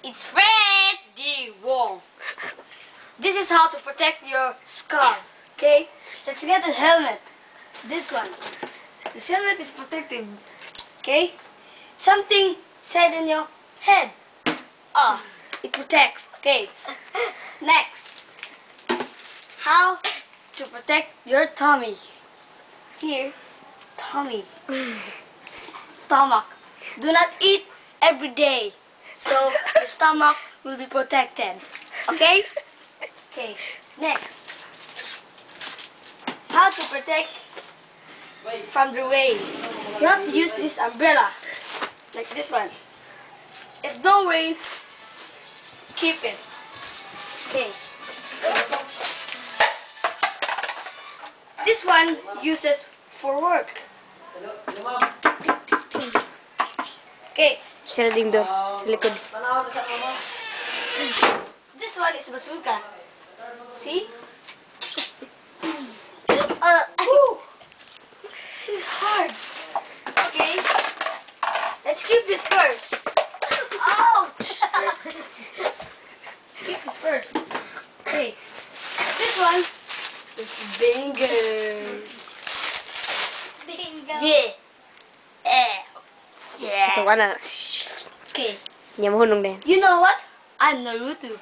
It's Freddy Wong. This is how to protect your skull. Okay? Let's get a helmet. This one. This helmet is protective. Okay? Something said in your head. It protects. Okay. Next. How to protect your tummy. Here, tummy. Stomach. Do not eat every day. So your stomach will be protected. Okay? Okay. Next. How to protect from the rain. You have to use this umbrella. Like this one. If no rain, keep it. Okay. This one uses for work. Okay. Sliding door sa likod. This one is bazooka. See? This is hard. Okay. Let's keep this first. Ouch! Let's keep this first. Okay. This one is bingo. Bingo. Yeah. Yeah. Ito ka na. Okay. Hindi mo hunong din. You know what? I'm Naruto.